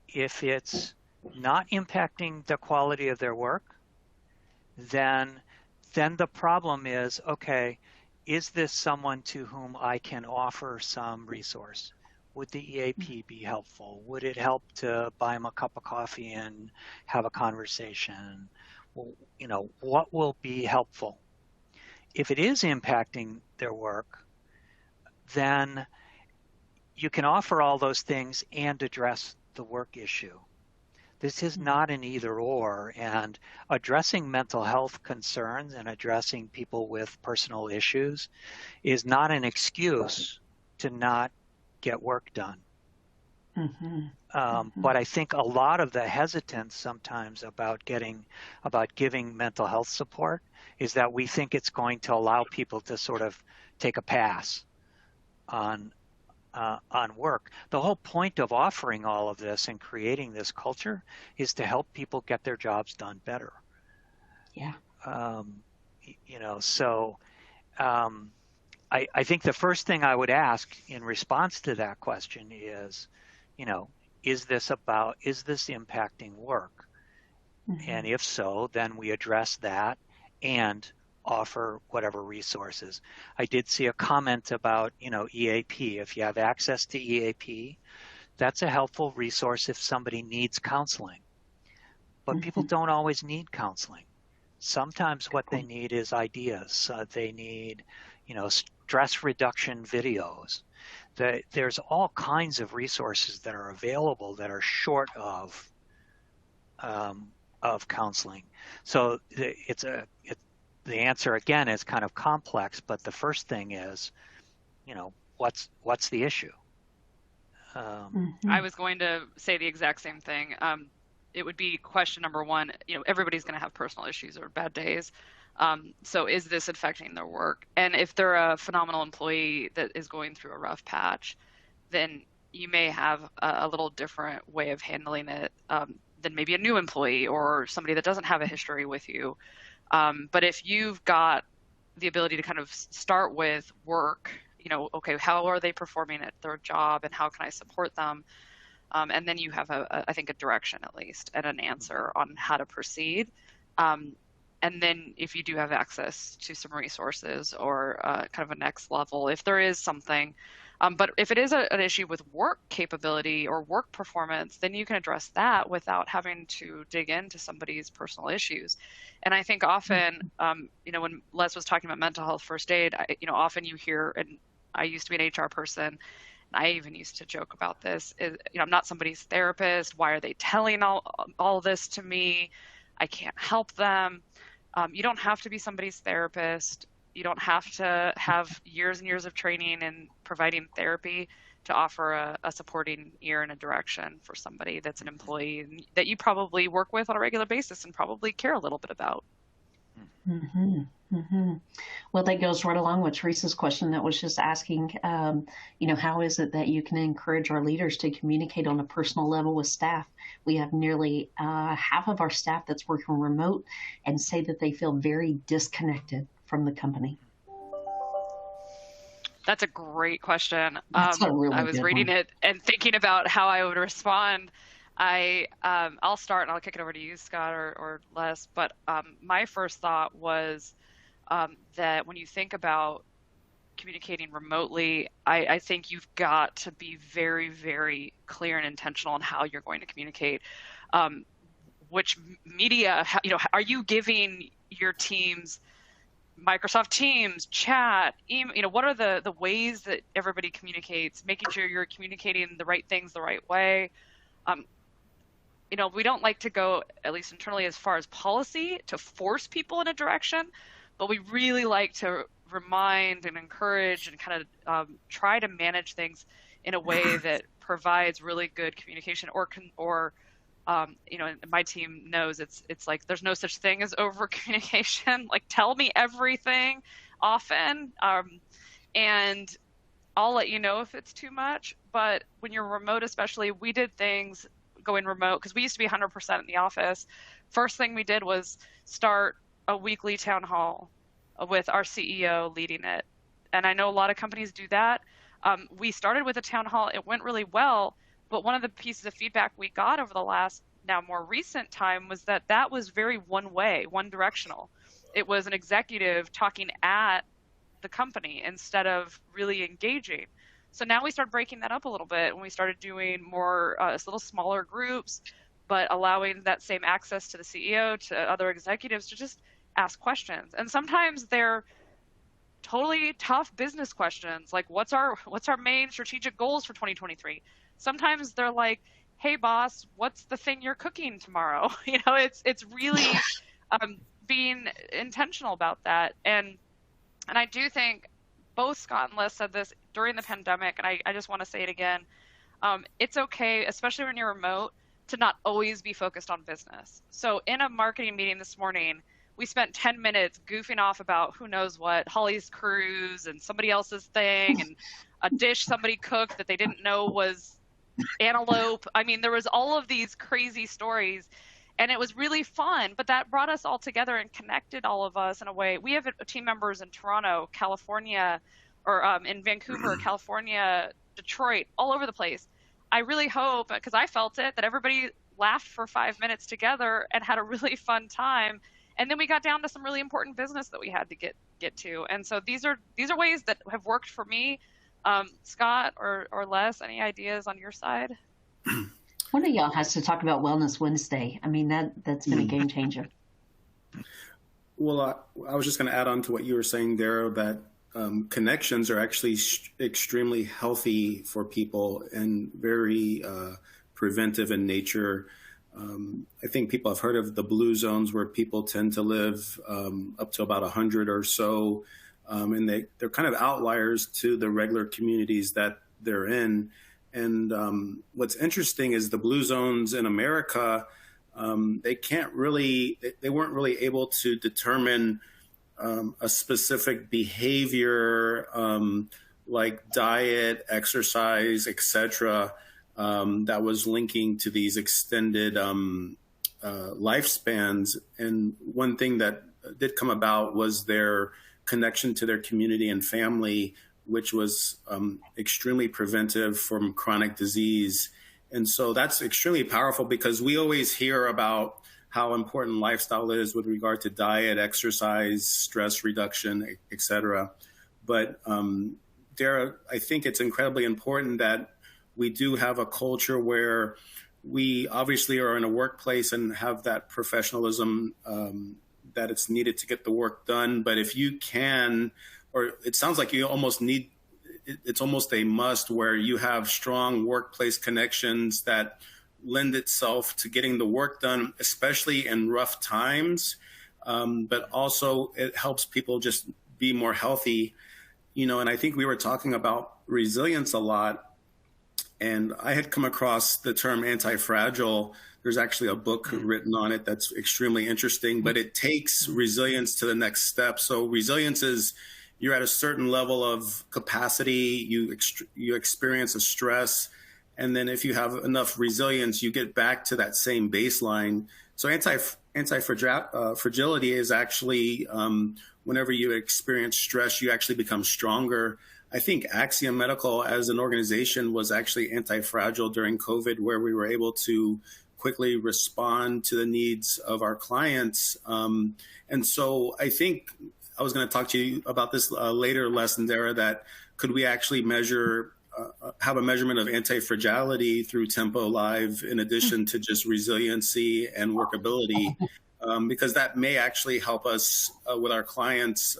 [SPEAKER 3] If it's not impacting the quality of their work, then the problem is, okay, is this someone to whom I can offer some resource? Would the EAP be helpful? Would it help to buy them a cup of coffee and have a conversation? Well, what will be helpful? If it is impacting their work, then you can offer all those things and address the work issue. This is not an either or, and addressing mental health concerns and addressing people with personal issues is not an excuse to not get work done. But I think a lot of the hesitance sometimes about giving mental health support is that we think it's going to allow people to sort of take a pass on work. The whole point of offering all of this and creating this culture is to help people get their jobs done better.
[SPEAKER 1] Yeah.
[SPEAKER 3] So I think the first thing I would ask in response to that question is, is this impacting work? And if so, then we address that and offer whatever resources. I did see a comment about, EAP. If you have access to EAP, that's a helpful resource if somebody needs counseling. But people don't always need counseling. Sometimes what they need is ideas. They need, stress reduction videos. There's all kinds of resources that are available that are short of counseling. So the answer again is kind of complex, but the first thing is, what's the issue?
[SPEAKER 2] I was going to say the exact same thing. It would be question number one. Everybody's going to have personal issues or bad days. So is this affecting their work? And if they're a phenomenal employee that is going through a rough patch, then you may have a little different way of handling it than maybe a new employee or somebody that doesn't have a history with you. But if you've got the ability to kind of start with work, okay, how are they performing at their job and how can I support them? And then you have I think a direction at least and an answer on how to proceed. And then if you do have access to some resources or kind of a next level, if there is something, but if it is an issue with work capability or work performance, then you can address that without having to dig into somebody's personal issues. And I think often, when Les was talking about mental health first aid, often you hear, and I used to be an HR person, and I even used to joke about this, I'm not somebody's therapist. Why are they telling all this to me? I can't help them. You don't have to be somebody's therapist. You don't have to have years and years of training and providing therapy to offer a supporting ear and a direction for somebody that's an employee that you probably work with on a regular basis and probably care a little bit about.
[SPEAKER 1] Mm-hmm. Well, that goes right along with Teresa's question that was just asking, how is it that you can encourage our leaders to communicate on a personal level with staff? We have nearly half of our staff that's working remote and say that they feel very disconnected from the company.
[SPEAKER 2] That's a great question.
[SPEAKER 1] That's a really
[SPEAKER 2] I was
[SPEAKER 1] good
[SPEAKER 2] reading
[SPEAKER 1] one.
[SPEAKER 2] it and thinking about how I would respond. I'll start and I'll kick it over to you, Scott or Les. But my first thought was that when you think about communicating remotely, I think you've got to be very, very clear and intentional on how you're going to communicate. Which media, are you giving your teams Microsoft Teams, chat, email, what are the ways that everybody communicates, making sure you're communicating the right things the right way. We don't like to go, at least internally, as far as policy to force people in a direction, but we really like to remind and encourage and kind of try to manage things in a way that provides really good communication or my team knows it's like there's no such thing as over communication. Like, tell me everything often, and I'll let you know if it's too much. But when you're remote, especially, we did things going remote because we used to be 100% in the office. First thing we did was start a weekly town hall with our CEO leading it, and I know a lot of companies do that. We started with a town hall. It went really well. But one of the pieces of feedback we got over the last, now more recent time, was that was very one way, one directional. It was an executive talking at the company instead of really engaging. So now we started breaking that up a little bit, and we started doing more little smaller groups, but allowing that same access to the CEO, to other executives, to just ask questions. And sometimes they're totally tough business questions, like what's our main strategic goals for 2023. Sometimes they're like, hey boss, what's the thing you're cooking tomorrow? It's really being intentional about that. And I do think both Scott and Les said this during the pandemic, and I just want to say it again. It's okay, especially when you're remote, to not always be focused on business. So in a marketing meeting this morning, we spent 10 minutes goofing off about who knows what, Holly's cruise and somebody else's thing, and a dish somebody cooked that they didn't know was antelope. I mean, there was all of these crazy stories, and it was really fun, but that brought us all together and connected all of us in a way. We have team members in Toronto, California, or in Vancouver, California, Detroit, all over the place. I really hope, because I felt it, that everybody laughed for 5 minutes together and had a really fun time. And then we got down to some really important business that we had to get to. And so these are ways that have worked for me. Scott or Les, any ideas on your side?
[SPEAKER 1] One of y'all has to talk about Wellness Wednesday. I mean, that's been a game changer.
[SPEAKER 4] Well, I was just going to add on to what you were saying, Dara, that connections are actually extremely healthy for people and very preventive in nature. I think people have heard of the blue zones where people tend to live up to about 100 or so. And they're kind of outliers to the regular communities that they're in. And what's interesting is the blue zones in America, they weren't really able to determine a specific behavior like diet, exercise, etc., that was linking to these extended lifespans. And one thing that did come about was their connection to their community and family, which was extremely preventive from chronic disease. And so that's extremely powerful because we always hear about how important lifestyle is with regard to diet, exercise, stress reduction, et cetera. But Dara, I think it's incredibly important that we do have a culture where we obviously are in a workplace and have that professionalism that it's needed to get the work done. But if you can, or it sounds like you almost need, it's almost a must where you have strong workplace connections that lend itself to getting the work done, especially in rough times. But also it helps people just be more healthy, and I think we were talking about resilience a lot. And I had come across the term anti-fragile There's actually a book written on it that's extremely interesting, but it takes resilience to the next step. So resilience is you're at a certain level of capacity, you experience a stress, and then if you have enough resilience, you get back to that same baseline. So anti-fragility is actually whenever you experience stress, you actually become stronger. I think Axiom Medical as an organization was actually anti-fragile during COVID, where we were able to quickly respond to the needs of our clients. And so I think I was going to talk to you about this later lesson, Dara, that could we actually have a measurement of anti-fragility through Tempo Live in addition to just resiliency and workability, because that may actually help us with our clients.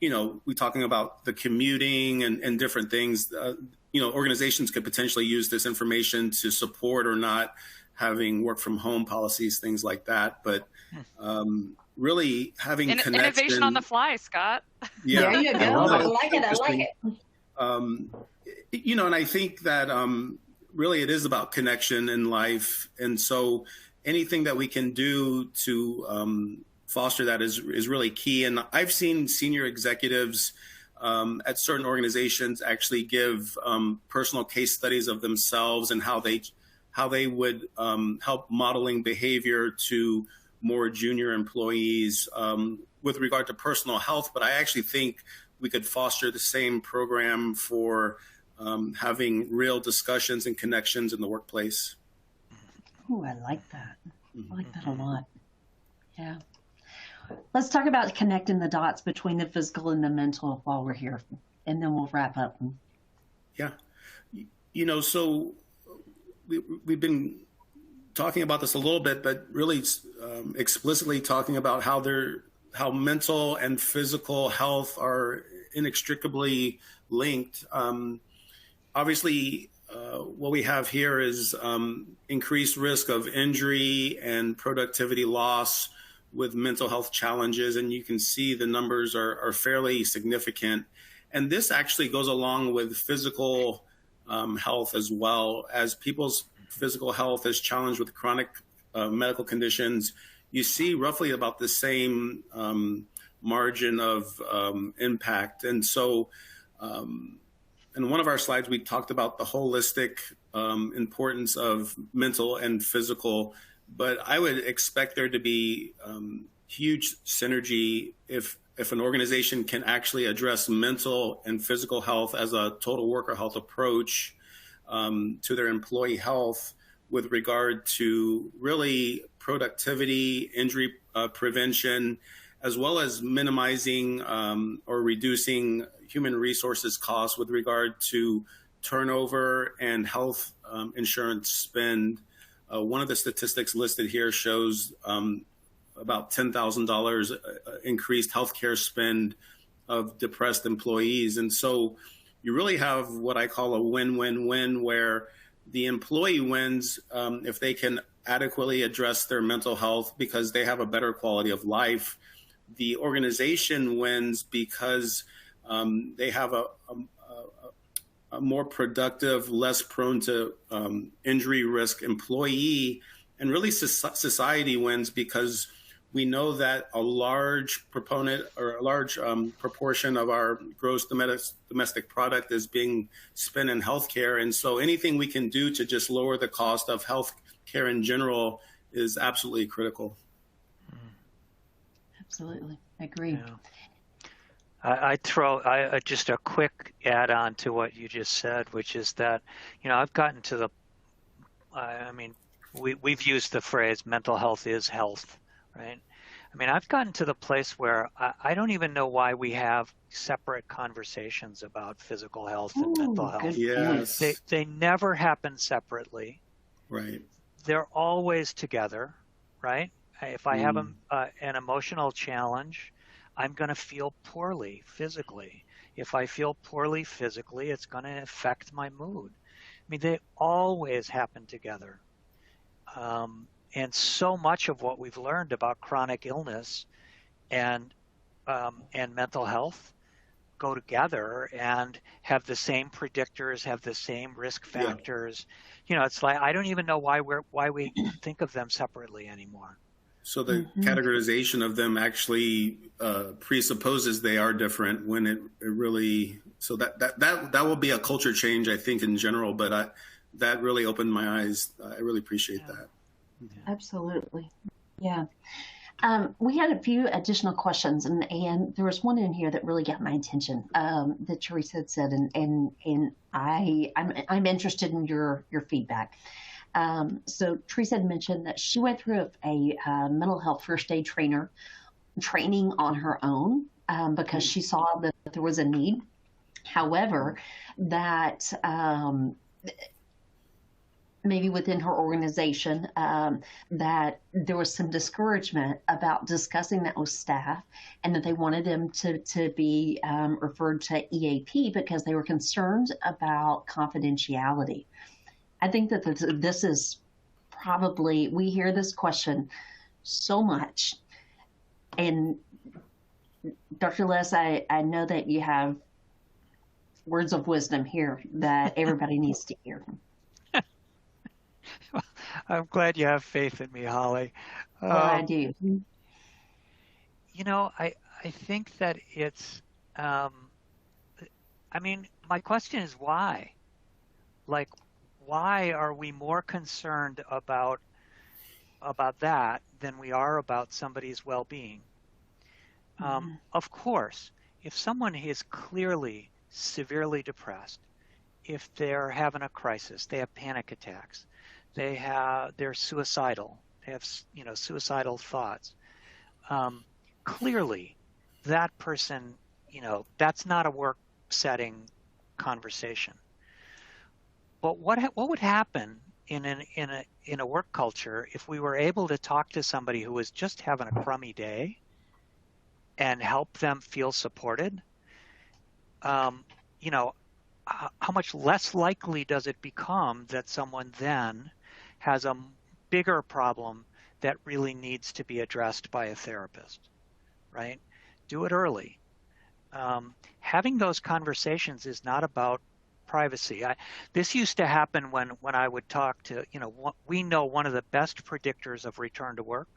[SPEAKER 4] We're talking about the commuting and different things. Organizations could potentially use this information to support or not having work from home policies, things like that. But really having connection.
[SPEAKER 2] Innovation on the fly, Scott.
[SPEAKER 4] Yeah,
[SPEAKER 1] there you go. I like it. I like it.
[SPEAKER 4] And I think that really it is about connection in life. And so anything that we can do to foster that is really key. And I've seen senior executives at certain organizations actually give personal case studies of themselves and how they would help modeling behavior to more junior employees with regard to personal health. But I actually think we could foster the same program for having real discussions and connections in the workplace.
[SPEAKER 1] Oh, I like that. I like that a lot. Yeah. Let's talk about connecting the dots between the physical and the mental while we're here, and then we'll wrap up.
[SPEAKER 4] Yeah. So we've been talking about this a little bit, but really explicitly talking about how mental and physical health are inextricably linked. Obviously, what we have here is increased risk of injury and productivity loss with mental health challenges, and you can see the numbers are fairly significant. And this actually goes along with physical health as well. As people's physical health is challenged with chronic medical conditions, you see roughly about the same margin of impact. And so in one of our slides, we talked about the holistic importance of mental and physical, but I would expect there to be huge synergy if an organization can actually address mental and physical health as a total worker health approach to their employee health with regard to really productivity, injury prevention, as well as minimizing or reducing human resources costs with regard to turnover and health insurance spend. One of the statistics listed here shows about $10,000 increased healthcare spend of depressed employees. And so you really have what I call a win-win-win, where the employee wins if they can adequately address their mental health because they have a better quality of life. The organization wins because they have a more productive, less prone to injury risk employee. And really society wins because we know that a large proponent or a large proportion of our gross domestic product is being spent in healthcare. And so anything we can do to just lower the cost of healthcare in general is absolutely critical.
[SPEAKER 1] Absolutely. I agree.
[SPEAKER 3] Yeah. I throw just a quick add on to what you just said, which is that, I've gotten to the, we've used the phrase mental health is health, right? I've gotten to the place where I don't even know why we have separate conversations about physical health and mental health.
[SPEAKER 4] Yes.
[SPEAKER 3] They never happen separately.
[SPEAKER 4] Right.
[SPEAKER 3] They're always together, right? If I have an emotional challenge, I'm going to feel poorly physically. If I feel poorly physically, it's going to affect my mood. They always happen together. And so much of what we've learned about chronic illness and mental health go together and have the same predictors, have the same risk factors. It's like I don't even know why we think of them separately anymore.
[SPEAKER 4] So the categorization of them actually presupposes they are different when it really. So that will be a culture change, I think, in general. But that really opened my eyes. I really appreciate that.
[SPEAKER 1] Absolutely. Yeah. We had a few additional questions, and there was one in here that really got my attention that Teresa had said, and I'm interested in your feedback. So Teresa had mentioned that she went through a mental health first aid training on her own because she saw that there was a need. However, that maybe within her organization, that there was some discouragement about discussing that with staff, and that they wanted them to be referred to EAP because they were concerned about confidentiality. I think that this is probably, we hear this question so much. And Dr. Les, I know that you have words of wisdom here that everybody needs to hear.
[SPEAKER 3] I'm glad you have faith in me, Holly.
[SPEAKER 1] Well, I do.
[SPEAKER 3] I think that it's, my question is why? Like, why are we more concerned about that than we are about somebody's well-being? Of course, if someone is clearly severely depressed, if they're having a crisis, they have panic attacks, they're suicidal, they have suicidal thoughts. Clearly, that person, that's not a work setting conversation. But what would happen in a work culture if we were able to talk to somebody who was just having a crummy day and help them feel supported? How much less likely does it become that someone then has a bigger problem that really needs to be addressed by a therapist, right? Do it early. Having those conversations is not about privacy. This used to happen when I would talk to, we know one of the best predictors of return to work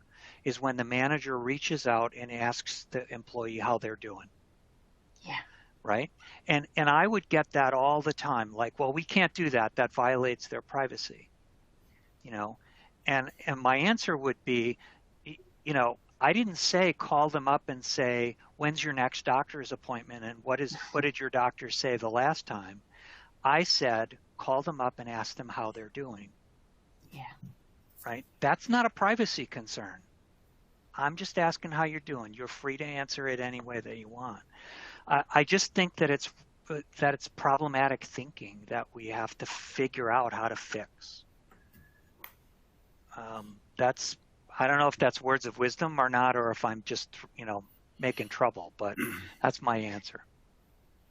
[SPEAKER 3] is when the manager reaches out and asks the employee how they're doing.
[SPEAKER 1] Yeah.
[SPEAKER 3] Right? And I would get that all the time, like, well, we can't do that. That violates their privacy. And my answer would be, I didn't say call them up and say, when's your next doctor's appointment and what did your doctor say the last time? I said, call them up and ask them how they're doing.
[SPEAKER 1] Yeah.
[SPEAKER 3] Right? That's not a privacy concern. I'm just asking how you're doing. You're free to answer it any way that you want. I just think that it's problematic thinking that we have to figure out how to fix. I don't know if that's words of wisdom or not, or if I'm just, making trouble, but that's my answer.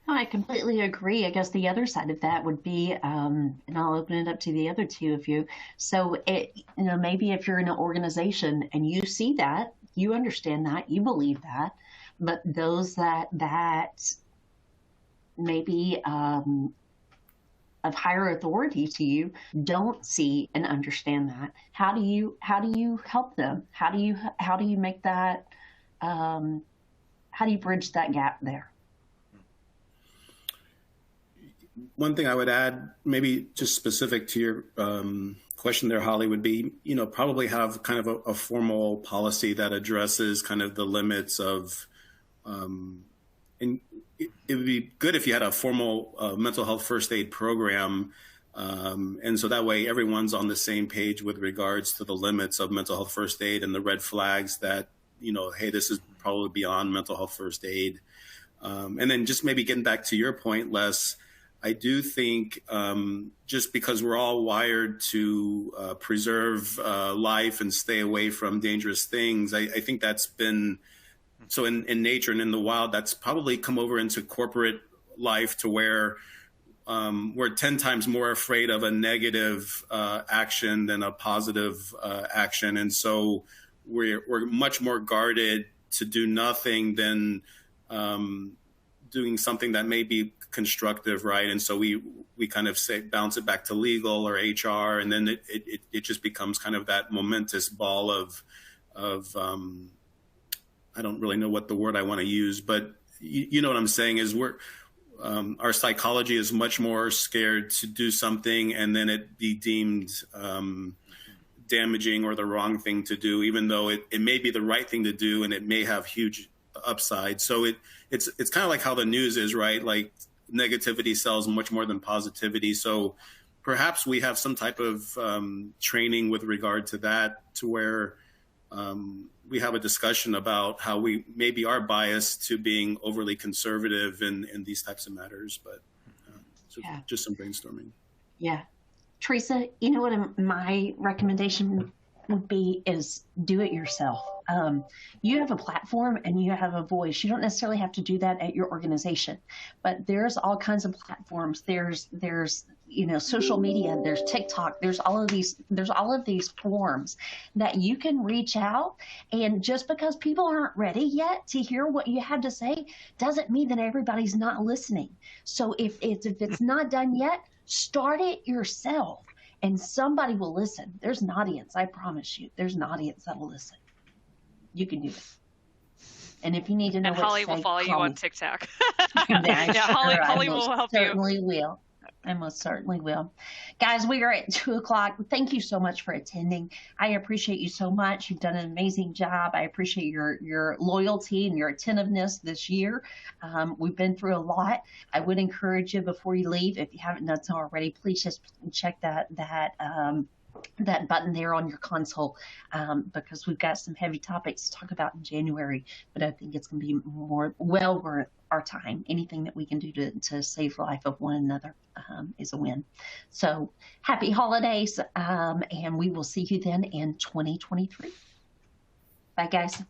[SPEAKER 1] No, I completely agree. I guess the other side of that would be, and I'll open it up to the other two of you. So, maybe if you're in an organization and you see that, you understand that, you believe that, but those that maybe of higher authority to you don't see and understand that. How do you help them? How do you make that? How do you bridge that gap there?
[SPEAKER 4] One thing I would add, maybe just specific to your question there, Holly, would be, probably have kind of a formal policy that addresses kind of the limits of, and it would be good if you had a formal mental health first aid program. And so that way everyone's on the same page with regards to the limits of mental health first aid and the red flags that, hey, this is probably beyond mental health first aid. And then just maybe getting back to your point, Les, I do think just because we're all wired to preserve life and stay away from dangerous things, I think that's been, so in nature and in the wild, that's probably come over into corporate life to where we're 10 times more afraid of a negative action than a positive action. And so we're much more guarded to do nothing than doing something that may be constructive, right? And so we kind of say bounce it back to legal or HR, and then it just becomes kind of that momentous ball of I don't really know what the word I want to use, but you know what I'm saying is our psychology is much more scared to do something and then it be deemed damaging or the wrong thing to do, even though it may be the right thing to do and it may have huge upside. So it's kind of like how the news is, right? Like negativity sells much more than positivity. So perhaps we have some type of training with regard to that, to where we have a discussion about how we maybe are biased to being overly conservative in these types of matters, but just some brainstorming.
[SPEAKER 1] Yeah. Teresa, you know what my recommendation would be is do it yourself. You have a platform and you have a voice. You don't necessarily have to do that at your organization, but there's all kinds of platforms. There's social media, there's TikTok, there's all of these forums that you can reach out. And just because people aren't ready yet to hear what you have to say doesn't mean that everybody's not listening. So if it's not done yet, start it yourself and somebody will listen. There's an audience, I promise you. There's an audience that will listen. You can do it. And if you need to know
[SPEAKER 2] and
[SPEAKER 1] what
[SPEAKER 2] Holly
[SPEAKER 1] to say,
[SPEAKER 2] will follow you on TikTok.
[SPEAKER 1] Yeah,
[SPEAKER 2] Holly will help you.
[SPEAKER 1] Certainly will. I most certainly will. Guys, we are at 2:00. Thank you so much for attending. I appreciate you so much. You've done an amazing job. I appreciate your loyalty and your attentiveness this year. We've been through a lot. I would encourage you before you leave, if you haven't done so already, please just check that button there on your console, because we've got some heavy topics to talk about in January, but I think it's going to be well worth our time. Anything that we can do to save the life of one another is a win. So happy holidays, and we will see you then in 2023. Bye, guys.